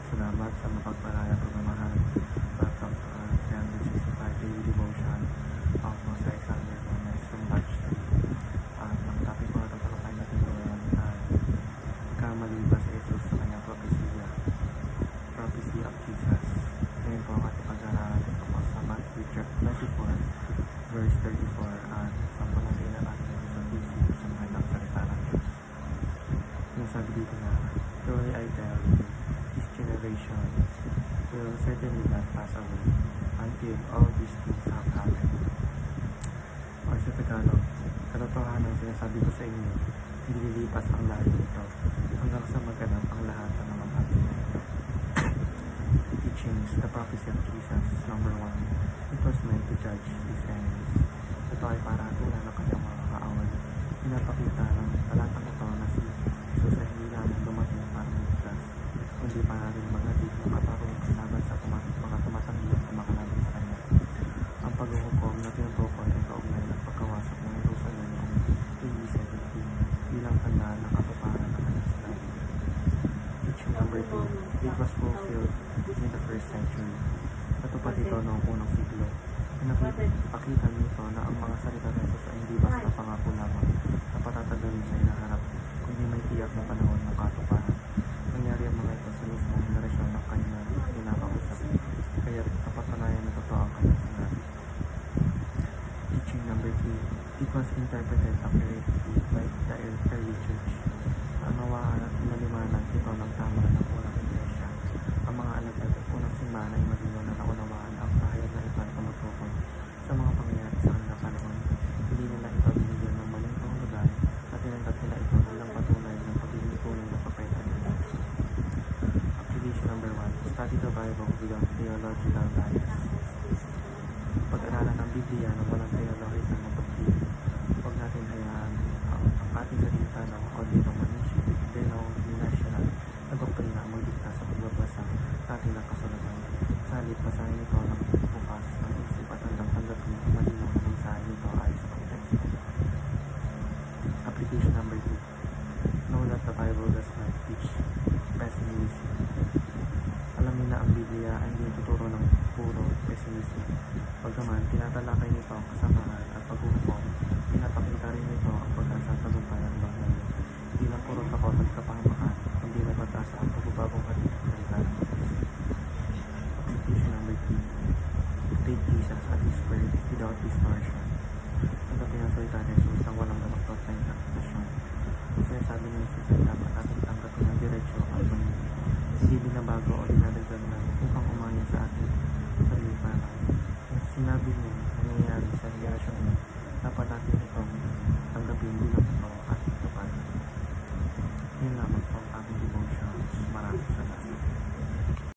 Salamat sa mapagpalaya pagmamahal. Welcome to our 365 daily devotion of Mose Alexander Gomez from batch 3. Ang topic po na tatalakay natin ngayon ay kamali ba si Jesus sa kanyang propesya? Prophecy of Jesus. Ngayon po ang ating pag-aaralan dito po sa Matthew 24 verse 34 at sampalagay na natin ito sa thesis sa magandang salita ng Diyos. Nasabi dito na, truly I tell you, this generation will certainly not pass away until all these things have happened. Or sa Tagalog, katotohanan ang sinasabi ko sa inyo, hindi lilipas ang lahat nito hanggang sa maganap ang lahat ng mga bagay na ito. Teachings, the prophecy of Jesus, number 1. It was meant to judge his enemies. Ito ay para tulan ng kanyang mga kaaway. Pinapakita ng talatang ito na si Jesus ay hindi lamang dumating para magligtas, kundi para rin maghatid ng katarungan laban sa mga tumatanggi at kumakalaban sa kanya. Ang paghuhukom na tinutukoy ay kaugnay ng pagkawasak ng Jerusalem noong AD 70 bilang tandaan ng katuparan ng kanyang sinabi. Teaching number 2. It was fulfilled in the first century. Natupad ito noong unang siglo. Pinapakita nito na ang mga salita ng Jesus ay hindi basta pangako lamang na patatagalin sa hinaharap, kundi may tiyak na panahon ng katuparan. Nangyari ang mga ito sa mismong henerasyon ng kanyang pinakausap, kaya napatunayan na totoo ang kanyang sinabi. Teaching number 3. It was interpreted accurately by the early church. Naunawaan at pinaliwanag ito ng tama ng unang iglesia. Ang mga alagad at unang simbahan ay malinaw na naunawaan ang pahayag na ito ay tumutukoy sa mga pangyayari sa kanilang panahon. Hindi nila ito binigyan ng maling kahulugan at tinanggap nila ito bilang patunay ng pagiging tunay na propeta ni Jesus. Application number 1. Study the Bible without theological bias. Pag-aralan ng Biblia ng walang theological na pagkiling. Huwag natin hayaan ang ating salita ng denominational na doktrina ang magdikta sa pagbabasa natin ng kasulatan. Salit, basahin ito ng bukas ng isip at hanggang tanggapin ang malinaw na mensahe nito ay sa konteksto. Application number 2. Know that the Bible does not teach pessimism. Alamin na ang Biblia ay hindi tuturo ng puro pessimism. Pagkaman, tinatalakay nito ang kasamahan at paghuhukom. Pinapakita rin nito ang pag-asa at tagumpay ng Ebanghelyo. Hindi lang puro takot at kapahamakan, kundi may pag-asa ang pagbabagong hatid ng salita ng Diyos. Application number 3. Take Jesus at His Word without distortion. Tanggapin ang salita ni Jesus nang walang damaktot na interpretasyon. Kung sinasabi ni Jesus ay dapat natin tanggapin ang diretsyo at pamilya. Hindi binabago o dinadagdag na upang umayon sa ating